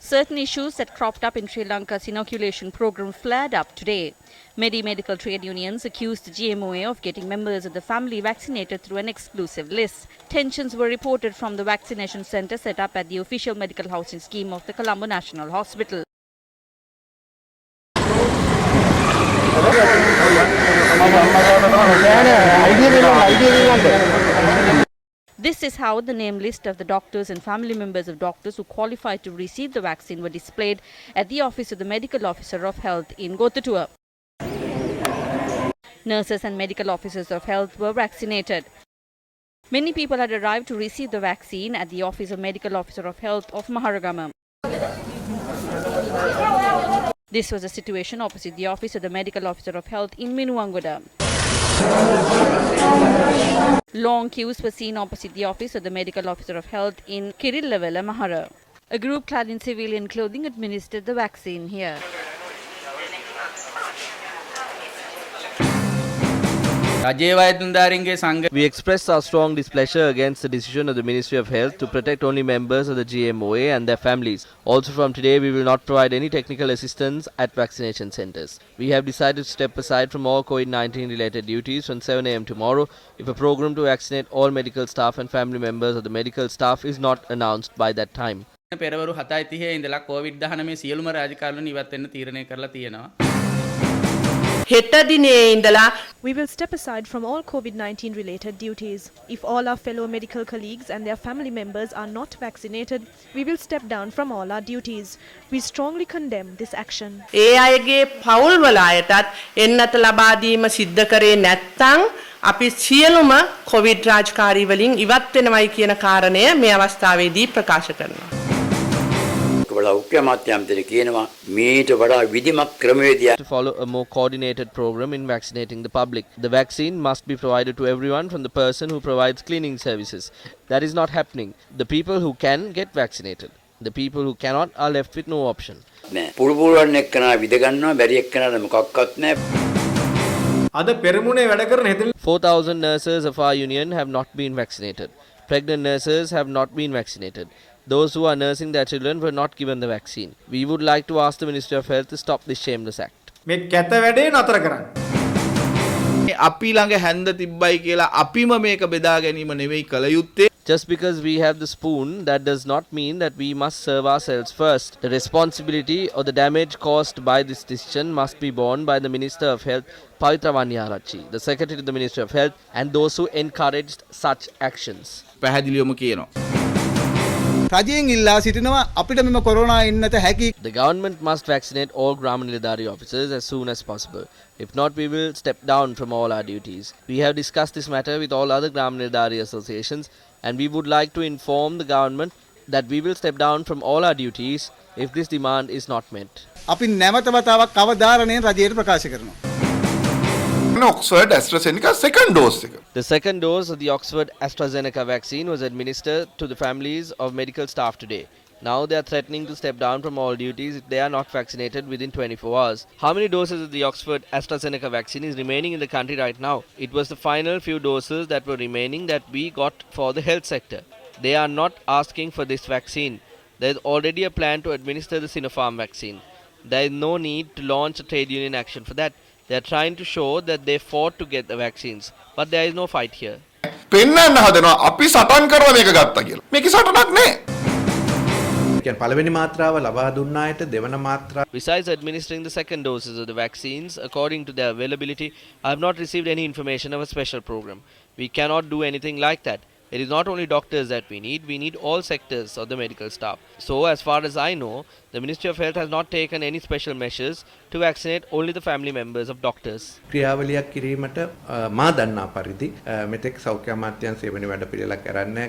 Certain issues that cropped up in Sri Lanka's inoculation program flared up today. Many medical trade unions accused the GMOA of getting members of the family vaccinated through an exclusive list. Tensions were reported from the vaccination centre set up at the official medical housing scheme of the Colombo National Hospital. This is how the name list of the doctors and family members of doctors who qualified to receive the vaccine were displayed at the office of the Medical Officer of Health in Gotatua. Nurses and medical officers of health were vaccinated. Many people had arrived to receive the vaccine at the office of Medical Officer of Health of Maharagama. This was the situation opposite the office of the Medical Officer of Health in Minuwangoda. Long queues were seen opposite the office of the Medical Officer of Health in Kirillawala, Mahara. A group clad in civilian clothing administered the vaccine here. We express our strong displeasure against the decision of the Ministry of Health to protect only members of the GMOA and their families. Also from today, we will not provide any technical assistance at vaccination centres. We have decided to step aside from all COVID-19 related duties from 7 a.m. tomorrow if a program to vaccinate all medical staff and family members of the medical staff is not announced by that time. පෙරවරු 7:30 ඉඳලා COVID-19 සියලුම රාජකාරියන් ඉවත් වෙන්න තීරණය කරලා තියෙනවා. We will step aside from all COVID-19 related duties. If all our fellow medical colleagues and their family members are not vaccinated, we will step down from all our duties. We strongly condemn this action. ඒ අයගේ පවුල් වල අයටත් එන්නත ලබා දීම සිද්ධ කරේ නැත්නම් අපි සියලුම කොවිඩ් රාජකාරී වලින් ඉවත් වෙනවයි කියන කාරණය මේ අවස්ථාවේදී ප්‍රකාශ කරනවා. To follow a more coordinated program in vaccinating the public. The vaccine must be provided to everyone from the person who provides cleaning services. That is not happening. The people who can get vaccinated. The people who cannot are left with no option. 4,000 nurses of our union have not been vaccinated. Pregnant nurses have not been vaccinated. Those who are nursing their children were not given the vaccine. We would like to ask the Ministry of Health to stop this shameless act. අපි ළඟ හැන්ද තිබ්බයි කියලා අපිම මේක බෙදා ගැනීම නෙවෙයි කල යුත්තේ. Just because we have the spoon, that does not mean that we must serve ourselves first. The responsibility or the damage caused by this decision must be borne by the Minister of Health, Pavitra Waniyarachchi, the Secretary to the Ministry of Health, and those who encouraged such actions. පැහැදිලිවම කියනවා. The government must vaccinate all Grama Nilladhari officers as soon as possible. If not, we will step down from all our duties. We have discussed this matter with all other Grama Nilladhari associations, and we would like to inform the government that we will step down from all our duties if this demand is not met. Oxford AstraZeneca second dose. The second dose of the Oxford AstraZeneca vaccine was administered to the families of medical staff today. Now they are threatening to step down from all duties if they are not vaccinated within 24 hours. How many doses of the Oxford AstraZeneca vaccine is remaining in the country right now? It was the final few doses that were remaining that we got for the health sector. They are not asking for this vaccine. There is already a plan to administer the Sinopharm vaccine. There is no need to launch a trade union action for that. They are trying to show that they fought to get the vaccines, but there is no fight here. පෙන්නන්න හදනවා අපි සටන් කරලා මේක ගත්තා කියලා. මේක සටනක් නෑ. පළවෙනි මාත්‍රාව ලබා දුන්න අයට දෙවන මාත්‍රාව. Besides administering the second doses of the vaccines according to their availability, I have not received any information of a special program. We cannot do anything like that. It is not only doctors that we need all sectors of the medical staff. So as far as I know, the Ministry of Health has not taken any special measures to vaccinate only the family members of doctors. ක්‍රියාවලියක් කිරීමට මා දන්නා පරිදි මෙතෙක් සෞඛ්‍ය අමාත්‍යාංශය වෙන වැඩ පිළිවෙලක් කරන්නේ